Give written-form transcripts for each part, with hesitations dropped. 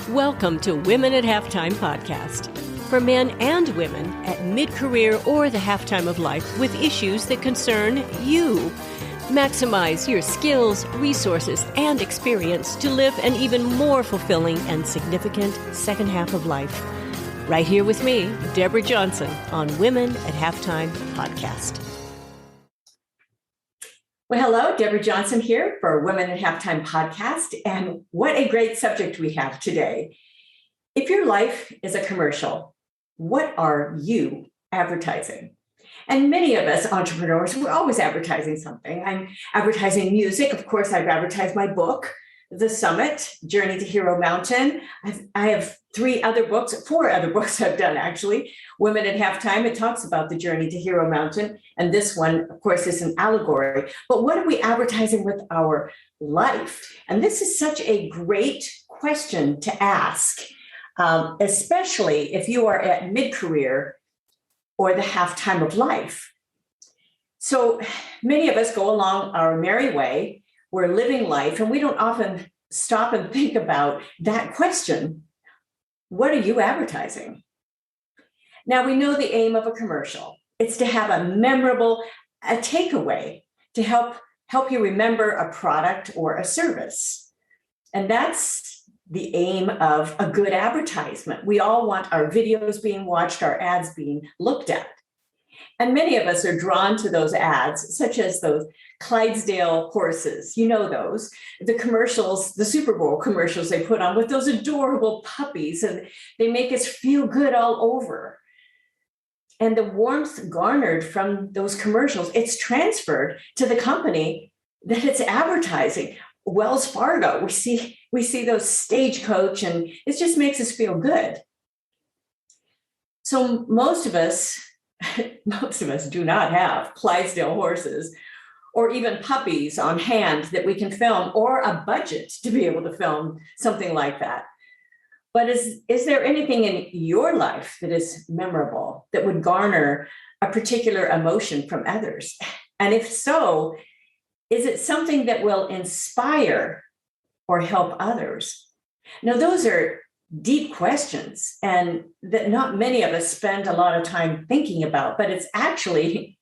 Welcome to Women at Halftime podcast for men and women at mid-career or the halftime of life with issues that concern you. Maximize your skills, resources, and experience to live an even more fulfilling and significant second half of life. Right here with me, Deborah Johnson, on Women at Halftime podcast. Well, hello, Deborah Johnson here for Women at Halftime podcast. And what a great subject we have today. If your life is a commercial, what are you advertising? And many of us entrepreneurs, we're always advertising something. I'm advertising music. Of course, I've advertised my book, The Summit, Journey to Hero Mountain. I have four other books I've done, actually. Women at Halftime, it talks about the journey to Hero Mountain. And this one, of course, is an allegory. But what are we advertising with our life? And this is such a great question to ask, especially if you are at mid-career or the halftime of life. So many of us go along our merry way. We're living life, and we don't often stop and think about that question. What are you advertising? Now, we know the aim of a commercial. It's to have a memorable takeaway to help you remember a product or a service. And that's the aim of a good advertisement. We all want our videos being watched, our ads being looked at. And many of us are drawn to those ads, such as those Clydesdale horses. You know those, the commercials, the Super Bowl commercials they put on with those adorable puppies, and they make us feel good all over. And the warmth garnered from those commercials, it's transferred to the company that it's advertising. Wells Fargo, we see those Stagecoach, and it just makes us feel good. So most of us do not have Clydesdale horses or even puppies on hand that we can film, or a budget to be able to film something like that. But is there anything in your life that is memorable, that would garner a particular emotion from others? And if so, is it something that will inspire or help others? Now, those are deep questions, and that not many of us spend a lot of time thinking about, but it's actually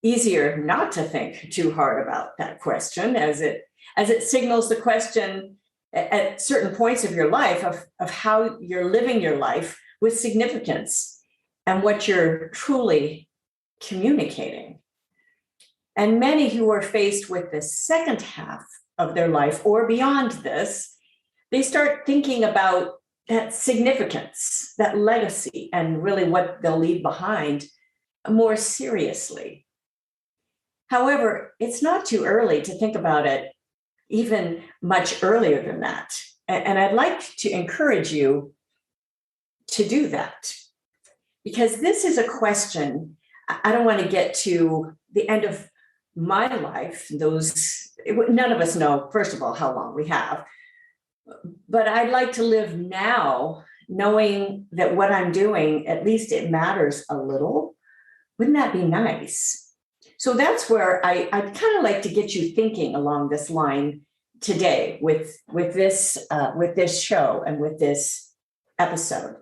easier not to think too hard about that question, as it signals the question at certain points of your life of how you're living your life with significance and what you're truly communicating. And many who are faced with the second half of their life or beyond this, they start thinking about that significance, that legacy, and really what they'll leave behind more seriously. However, it's not too early to think about it even much earlier than that. And I'd like to encourage you to do that, because this is a question. I don't want to get to the end of my life. None of us know, first of all, how long we have. But I'd like to live now knowing that what I'm doing, at least it matters a little. Wouldn't that be nice? So that's where I'd kind of like to get you thinking along this line today with this show and with this episode.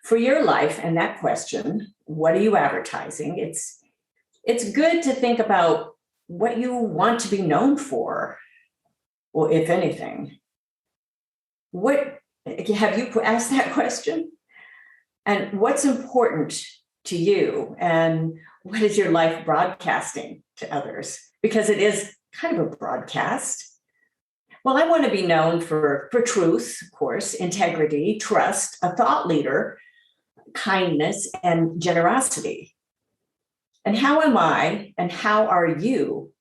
For your life and that question, what are you advertising? It's good to think about what you want to be known for, or if anything. What have you asked that question? And what's important to you? And what is your life broadcasting to others? Because it is kind of a broadcast. Well, I want to be known for truth, of course, integrity, trust, a thought leader, kindness, and generosity. And how am I and how are you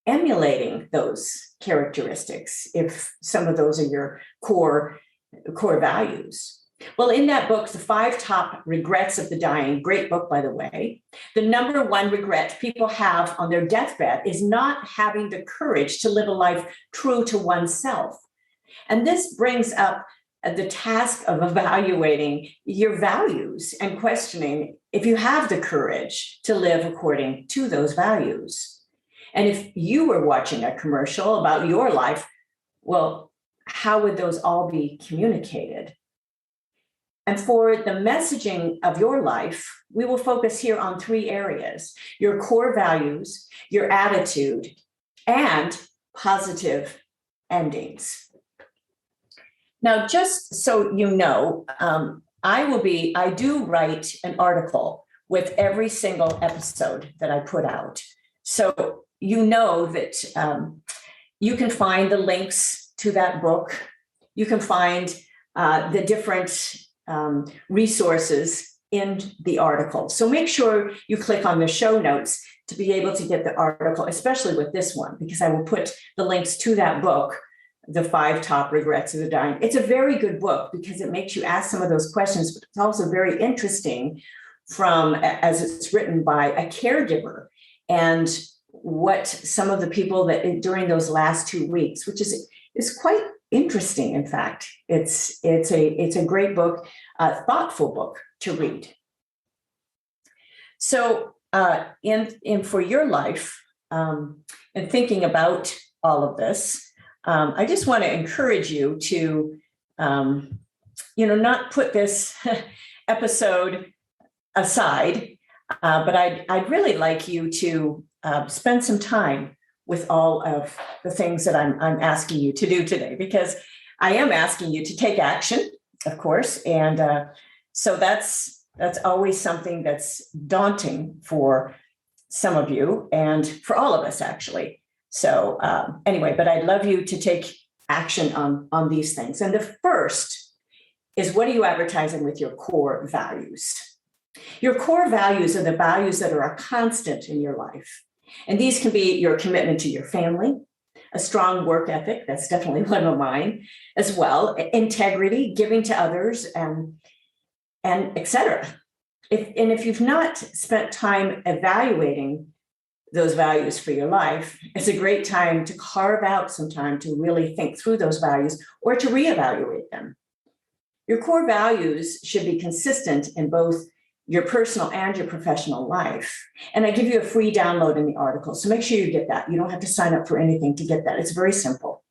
emulating those characteristics, if some of those are your core values? Well, in that book, The 5 Top Regrets of the Dying, great book, by the way, the number one regret people have on their deathbed is not having the courage to live a life true to oneself. And this brings up the task of evaluating your values and questioning if you have the courage to live according to those values. And if you were watching a commercial about your life, well, how would those all be communicated? And for the messaging of your life, we will focus here on 3 areas: your core values, your attitude, and positive endings. Now, just so you know, I do write an article with every single episode that I put out. So you know that you can find the links to that book. You can find the different resources in the article. So make sure you click on the show notes to be able to get the article, especially with this one, because I will put the links to that book, The 5 Top Regrets of the Dying. It's a very good book because it makes you ask some of those questions, but it's also very interesting as it's written by a caregiver, and what some of the people that during those last 2 weeks, which is quite interesting. In fact, it's a great book, a thoughtful book to read. So in for your life, and thinking about all of this, I just want to encourage you to, not put this episode aside, but I'd really like you to spend some time with all of the things that I'm asking you to do today, because I am asking you to take action, of course, and so that's always something that's daunting for some of you and for all of us, actually. So anyway, but I'd love you to take action on these things. And the first is, what are you advertising with your core values? Your core values are the values that are a constant in your life. And these can be your commitment to your family, a strong work ethic, that's definitely one of mine as well, integrity, giving to others, and et cetera. If you've not spent time evaluating those values for your life, it's a great time to carve out some time to really think through those values or to reevaluate them. Your core values should be consistent in both your personal and your professional life. And I give you a free download in the article, so make sure you get that. You don't have to sign up for anything to get that. It's very simple.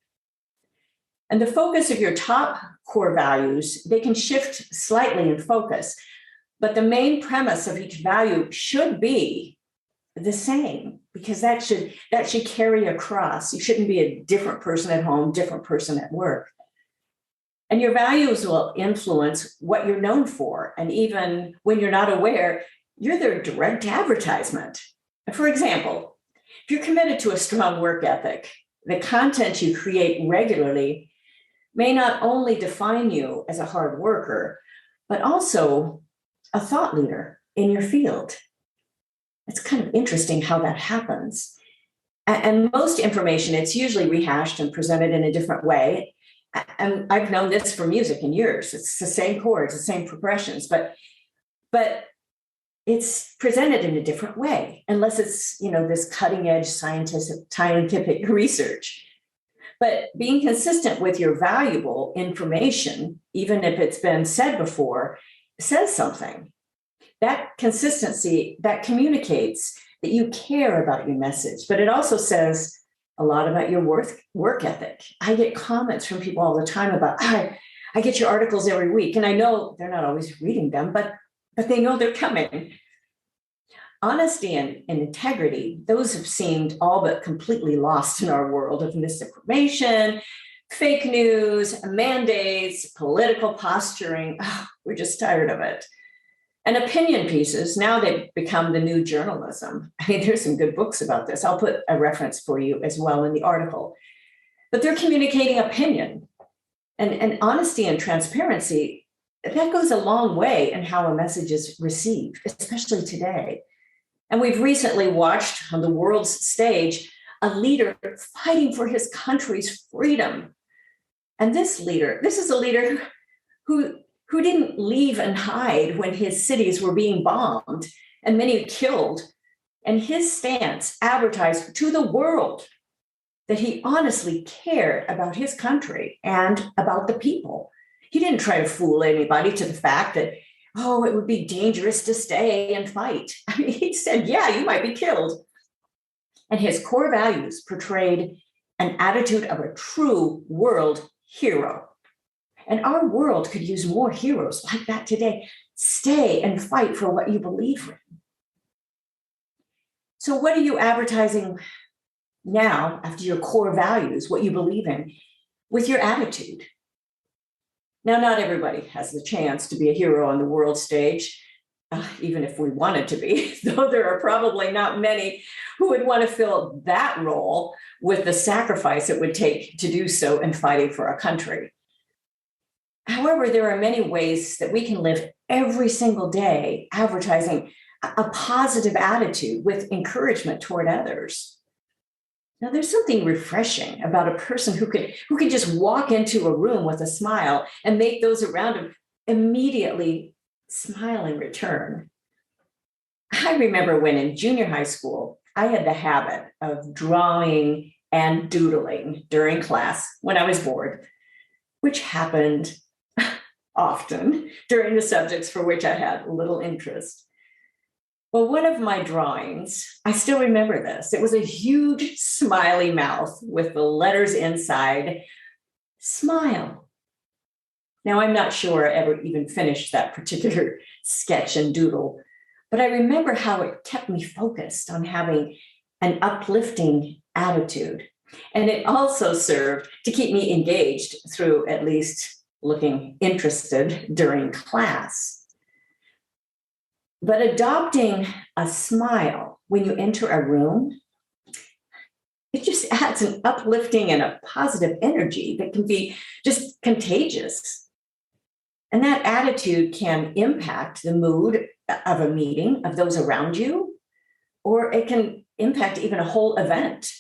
And the focus of your top core values, they can shift slightly in focus, but the main premise of each value should be the same, because that should carry across. You shouldn't be a different person at home, different person at work. And your values will influence what you're known for. And even when you're not aware, you're their direct advertisement. For example, if you're committed to a strong work ethic, the content you create regularly may not only define you as a hard worker, but also a thought leader in your field. It's kind of interesting how that happens. And most information, it's usually rehashed and presented in a different way. And I've known this for music in years. It's the same chords, the same progressions, but it's presented in a different way, unless it's, this cutting edge scientific research. But being consistent with your valuable information, even if it's been said before, says something. That consistency, that communicates that you care about your message, but it also says a lot about your work ethic. I get comments from people all the time about, I get your articles every week, and I know they're not always reading them, but they know they're coming. Honesty and integrity, those have seemed all but completely lost in our world of misinformation, fake news, mandates, political posturing. We're just tired of it. And opinion pieces, now they've become the new journalism. I mean, there's some good books about this. I'll put a reference for you as well in the article. But they're communicating opinion. And honesty and transparency, that goes a long way in how a message is received, especially today. And we've recently watched on the world's stage a leader fighting for his country's freedom. And this is a leader who didn't leave and hide when his cities were being bombed and many killed. And his stance advertised to the world that he honestly cared about his country and about the people. He didn't try to fool anybody to the fact that, it would be dangerous to stay and fight. I mean, he said, yeah, you might be killed. And his core values portrayed an attitude of a true world hero. And our world could use more heroes like that today. Stay and fight for what you believe in. So what are you advertising now after your core values, what you believe in, with your attitude? Now, not everybody has the chance to be a hero on the world stage, even if we wanted to be, though there are probably not many who would want to fill that role with the sacrifice it would take to do so in fighting for our country. However, there are many ways that we can live every single day advertising a positive attitude with encouragement toward others. Now, there's something refreshing about a person who can just walk into a room with a smile and make those around him immediately smile in return. I remember when in junior high school, I had the habit of drawing and doodling during class when I was bored, which happened often during the subjects for which I had little interest. Well, one of my drawings, I still remember this. It was a huge smiley mouth with the letters inside, smile. Now, I'm not sure I ever even finished that particular sketch and doodle, but I remember how it kept me focused on having an uplifting attitude. And it also served to keep me engaged through at least looking interested during class. But adopting a smile when you enter a room, it just adds an uplifting and a positive energy that can be just contagious. And that attitude can impact the mood of a meeting, of those around you, or it can impact even a whole event.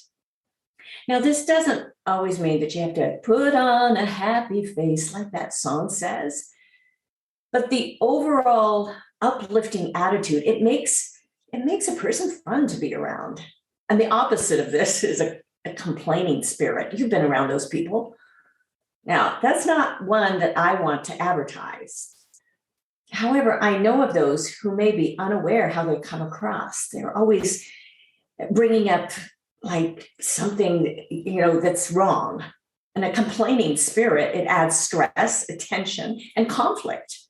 Now, this doesn't always mean that you have to put on a happy face like that song says, but the overall uplifting attitude, it makes a person fun to be around. And the opposite of this is a complaining spirit. You've been around those people. Now, that's not one that I want to advertise. However, I know of those who may be unaware how they come across. They're always bringing up like something, that's wrong. And a complaining spirit, it adds stress, attention, and conflict.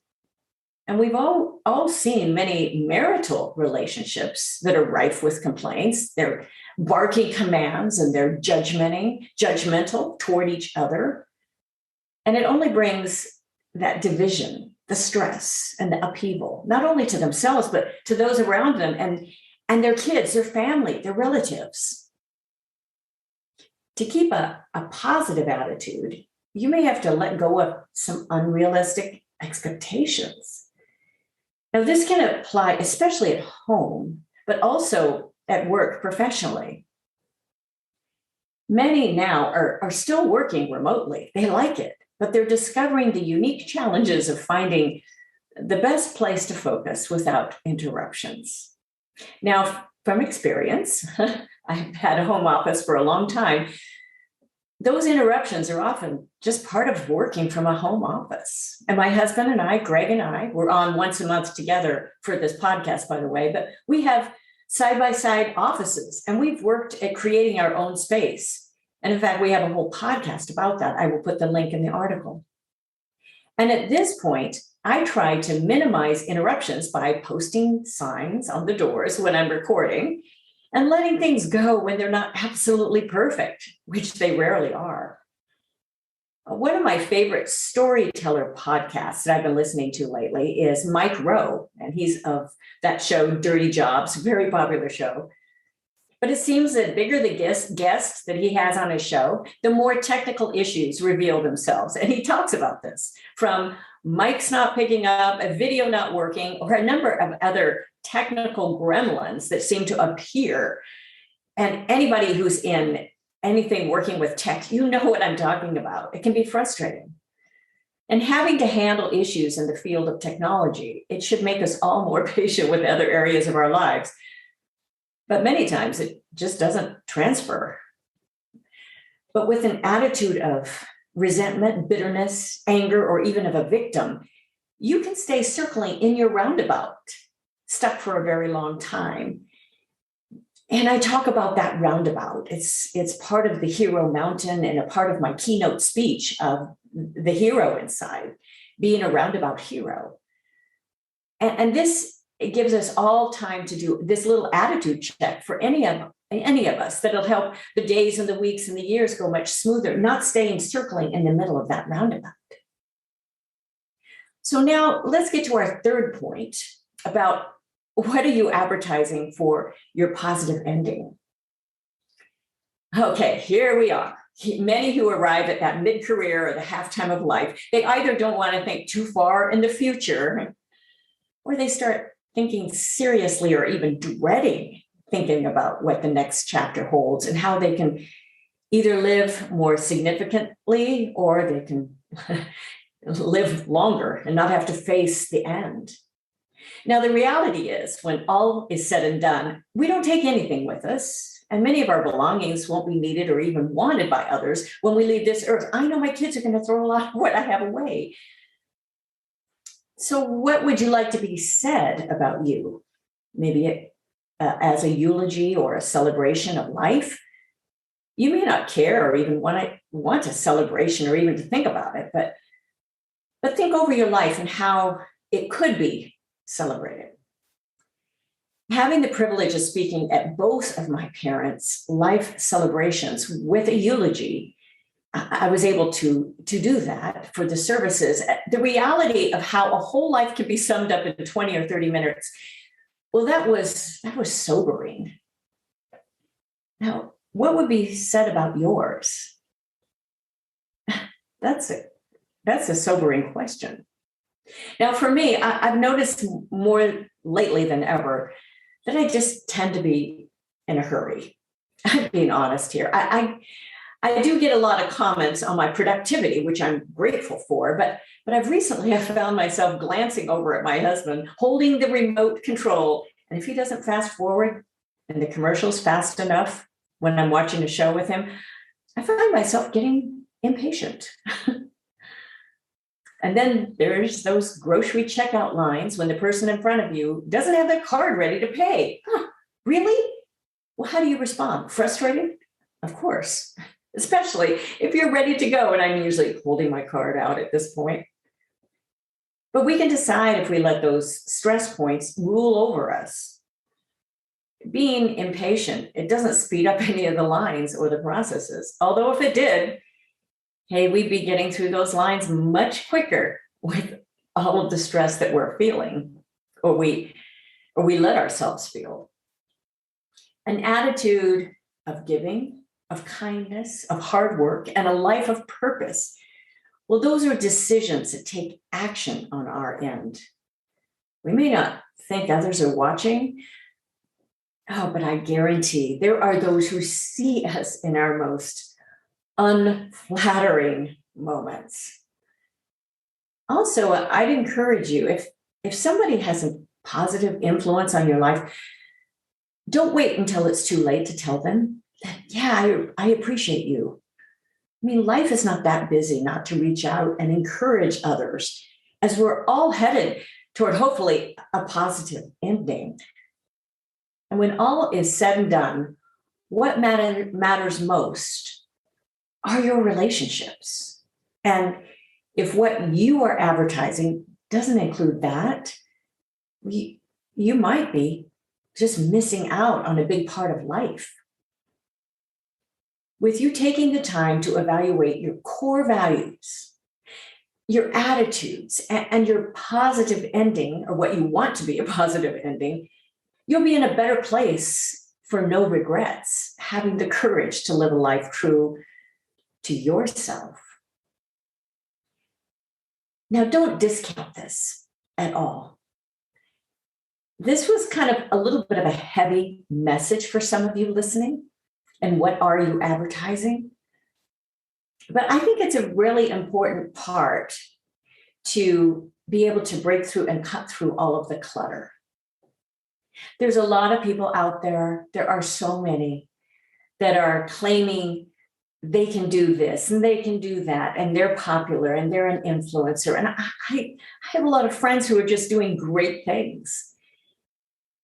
And we've all seen many marital relationships that are rife with complaints. They're barking commands and they're judgmental toward each other. And it only brings that division, the stress and the upheaval, not only to themselves, but to those around them and their kids, their family, their relatives. To keep a positive attitude, you may have to let go of some unrealistic expectations. Now, this can apply especially at home, but also at work professionally. Many now are still working remotely. They like it, but they're discovering the unique challenges of finding the best place to focus without interruptions. Now, from experience, I've had a home office for a long time. Those interruptions are often just part of working from a home office. And my husband and I, Greg and I, we're on once a month together for this podcast, by the way, but we have side-by-side offices and we've worked at creating our own space. And in fact, we have a whole podcast about that. I will put the link in the article. And at this point, I try to minimize interruptions by posting signs on the doors when I'm recording and letting things go when they're not absolutely perfect, which they rarely are. One of my favorite storyteller podcasts that I've been listening to lately is Mike Rowe, and he's of that show, Dirty Jobs, very popular show. But it seems that bigger the guests that he has on his show, the more technical issues reveal themselves. And he talks about this, from mics not picking up, a video not working, or a number of other technical gremlins that seem to appear. And anybody who's in anything working with tech, you know what I'm talking about. It can be frustrating. And having to handle issues in the field of technology, it should make us all more patient with other areas of our lives. But many times it just doesn't transfer. But with an attitude of resentment, bitterness, anger, or even of a victim, you can stay circling in your roundabout, stuck for a very long time. And I talk about that roundabout. It's part of the hero mountain and a part of my keynote speech of the hero inside, being a roundabout hero. And this, it gives us all time to do this little attitude check for any of us that'll help the days and the weeks and the years go much smoother, not staying circling in the middle of that roundabout. So now let's get to our third point about what are you advertising for your positive ending? Okay, here we are. Many who arrive at that mid-career or the halftime of life, they either don't want to think too far in the future, or they start thinking seriously or even dreading thinking about what the next chapter holds and how they can either live more significantly or they can live longer and not have to face the end. Now, the reality is, when all is said and done, we don't take anything with us, and many of our belongings won't be needed or even wanted by others when we leave this earth. I know my kids are going to throw a lot of what I have away. So what would you like to be said about you? Maybe as a eulogy or a celebration of life? You may not care or even want a celebration or even to think about it, but think over your life and how it could be celebrated. Having the privilege of speaking at both of my parents' life celebrations with a eulogy, I was able to do that for the services. The reality of how a whole life can be summed up in 20 or 30 minutes, well, that was sobering. Now, what would be said about yours? That's a sobering question. Now, for me, I've noticed more lately than ever that I just tend to be in a hurry. I'm being honest here. I do get a lot of comments on my productivity, which I'm grateful for, but I've found myself glancing over at my husband, holding the remote control. And if he doesn't fast forward and the commercial's fast enough when I'm watching a show with him, I find myself getting impatient. And then there's those grocery checkout lines when the person in front of you doesn't have their card ready to pay. Really? Well, how do you respond? Frustrated? Of course, especially if you're ready to go. And I'm usually holding my card out at this point. But we can decide if we let those stress points rule over us. Being impatient, it doesn't speed up any of the lines or the processes. Although if it did, hey, we'd be getting through those lines much quicker with all of the stress that we're feeling, or we let ourselves feel. An attitude of giving, of kindness, of hard work, and a life of purpose. Well, those are decisions that take action on our end. We may not think others are watching, but I guarantee there are those who see us in our most unflattering moments. Also, I'd encourage you, if somebody has a positive influence on your life, don't wait until it's too late to tell them that, yeah, I appreciate you. I mean, life is not that busy not to reach out and encourage others, as we're all headed toward hopefully a positive ending. And when all is said and done, what matters most are your relationships. And if what you are advertising doesn't include that, you might be just missing out on a big part of life. With you taking the time to evaluate your core values, your attitudes, and your positive ending, or what you want to be a positive ending, you'll be in a better place for no regrets, having the courage to live a life true to yourself. Now, don't discount this at all. This was kind of a little bit of a heavy message for some of you listening. And what are you advertising? But I think it's a really important part to be able to break through and cut through all of the clutter. There's a lot of people out there. There are so many that are claiming they can do this and they can do that, and they're popular and they're an influencer. And I have a lot of friends who are just doing great things.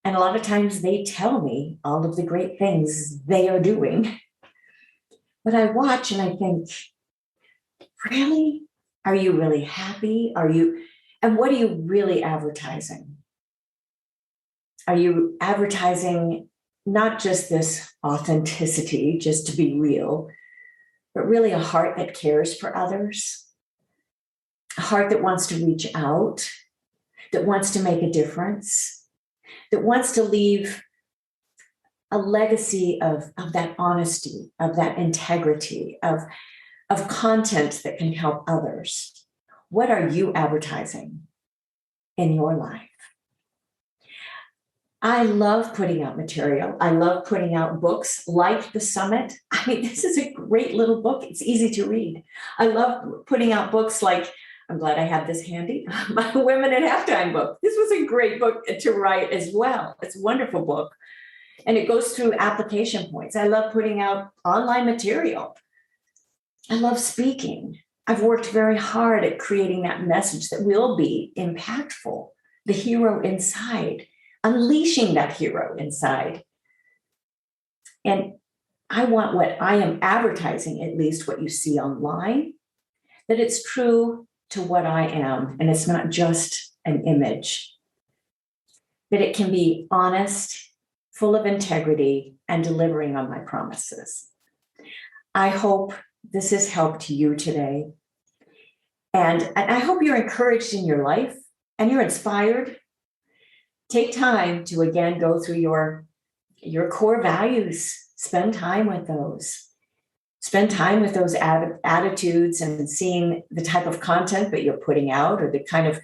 And a lot of times they tell me all of the great things they are doing. But I watch and I think, really? Are you really happy? And what are you really advertising? Are you advertising not just this authenticity, just to be real, but really a heart that cares for others, a heart that wants to reach out, that wants to make a difference, that wants to leave a legacy of that honesty, of that integrity, of content that can help others? What are you advertising in your life? I love putting out material. I love putting out books like The Summit. I mean, this is a great little book. It's easy to read. I love putting out books like, I'm glad I have this handy, my Women at Halftime book. This was a great book to write as well. It's a wonderful book. And it goes through application points. I love putting out online material. I love speaking. I've worked very hard at creating that message that will be impactful, the hero inside, unleashing that hero inside. And I want what I am advertising, at least what you see online, that it's true to what I am, and it's not just an image, that it can be honest, full of integrity, and delivering on my promises. I hope this has helped you today. And I hope you're encouraged in your life and you're inspired. Take time to, again, go through your core values. Spend time with those. Spend time with those attitudes and seeing the type of content that you're putting out, or the kind of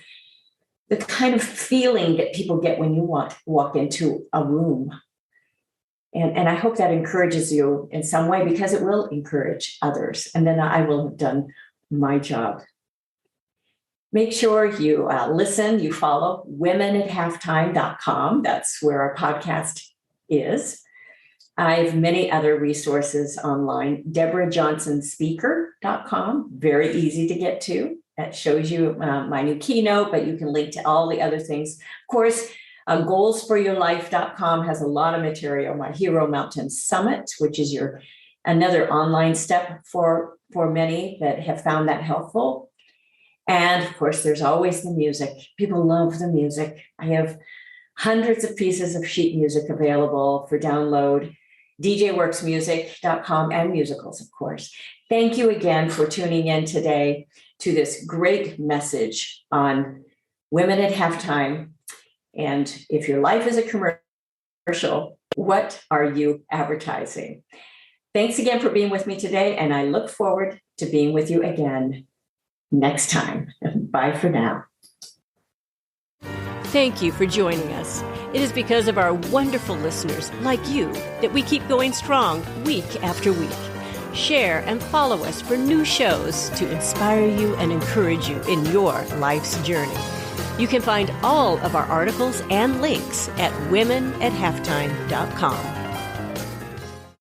feeling that people get when you walk into a room. And I hope that encourages you in some way, because it will encourage others. And then I will have done my job. Make sure you listen, you follow womenathalftime.com. That's where our podcast is. I have many other resources online. DeborahJohnsonSpeaker.com, very easy to get to. That shows you my new keynote, but you can link to all the other things. Of course, goalsforyourlife.com has a lot of material. My Hero Mountain Summit, which is another online step for many that have found that helpful. And of course, there's always the music. People love the music. I have hundreds of pieces of sheet music available for download. DJWorksMusic.com and musicals, of course. Thank you again for tuning in today to this great message on Women at Halftime. And if your life is a commercial, what are you advertising? Thanks again for being with me today, and I look forward to being with you again next time. Bye for now. Thank you for joining us. It is because of our wonderful listeners like you that we keep going strong week after week. Share and follow us for new shows to inspire you and encourage you in your life's journey. You can find all of our articles and links at womenathalftime.com.